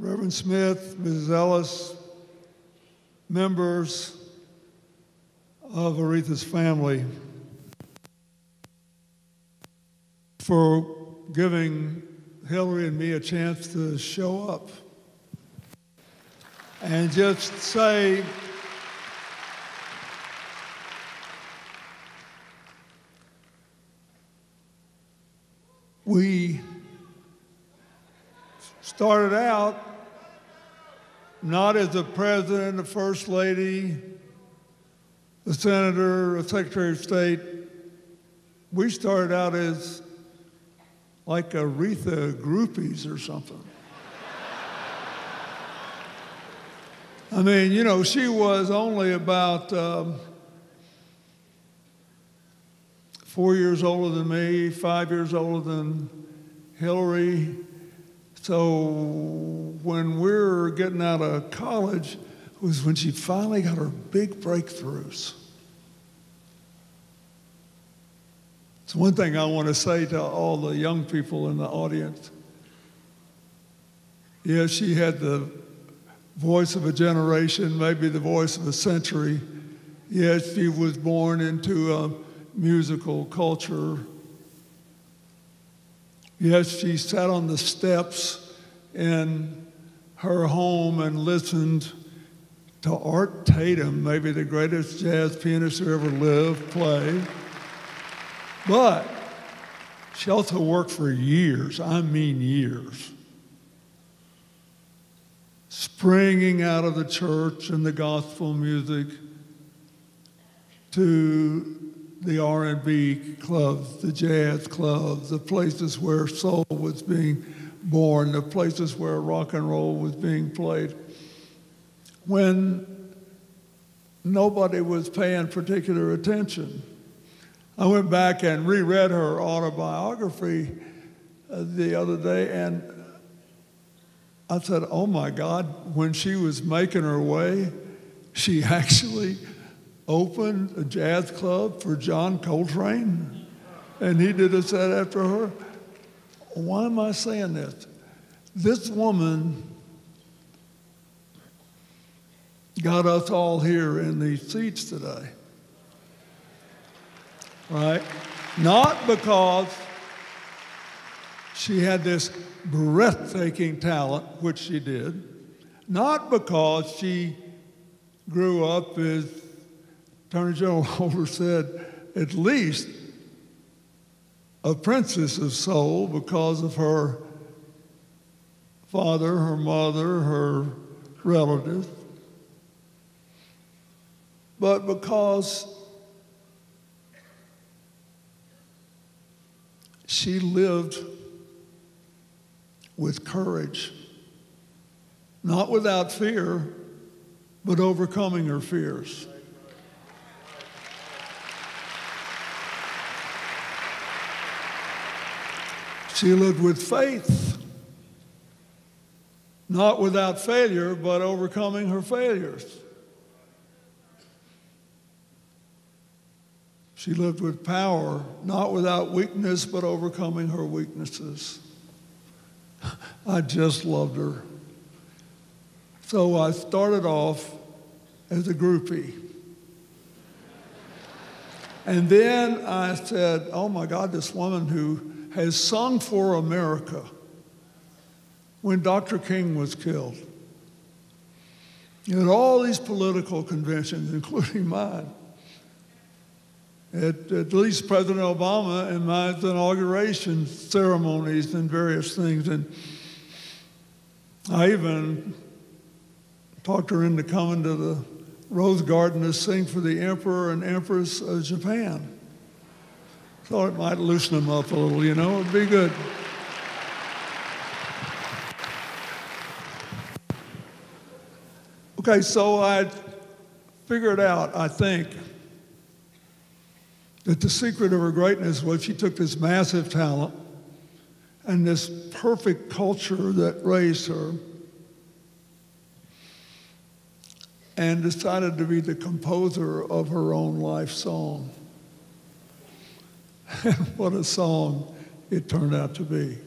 Reverend Smith, Mrs. Ellis, members of Aretha's family, for giving Hillary and me a chance to show up and just say, we started out not as a president, a first lady, a senator, a secretary of state. We started out as like Aretha groupies or something. I mean, you know, she was only about 4 years older than me, 5 years older than Hillary. So when we were getting out of college was when she finally got her big breakthroughs. It's one thing I want to say to all the young people in the audience. Yeah, she had the voice of a generation, maybe the voice of a century. Yes, she was born into a musical culture. Yes, she sat on the steps in her home and listened to Art Tatum, maybe the greatest jazz pianist who ever lived, play. But she also worked for years, I mean years, springing out of the church and the gospel music to the R&B clubs, the jazz clubs, the places where soul was being born, the places where rock and roll was being played. When nobody was paying particular attention. I went back and reread her autobiography the other day, and I said, oh my God, when she was making her way, she actually opened a jazz club for John Coltrane, and he did a set after her. Why am I saying this? This woman got us all here in these seats today, right? Not because she had this breathtaking talent, which she did, not because she grew up, as Attorney General Holder said, at least a princess of soul because of her father, her mother, her relatives, but because she lived with courage, not without fear, but overcoming her fears. She lived with faith, not without failure, but overcoming her failures. She lived with power, not without weakness, but overcoming her weaknesses. I just loved her. So I started off as a groupie. And then I said, oh my God, this woman who has sung for America when Dr. King was killed. At all these political conventions, including mine. At least President Obama and my inauguration ceremonies and various things. And I even talked her into coming to the Rose Garden to sing for the Emperor and Empress of Japan. Thought it might loosen them up a little, you know, it'd be good. Okay, so I figured out, I think, that the secret of her greatness was she took this massive talent and this perfect culture that raised her and decided to be the composer of her own life song. And what a song it turned out to be.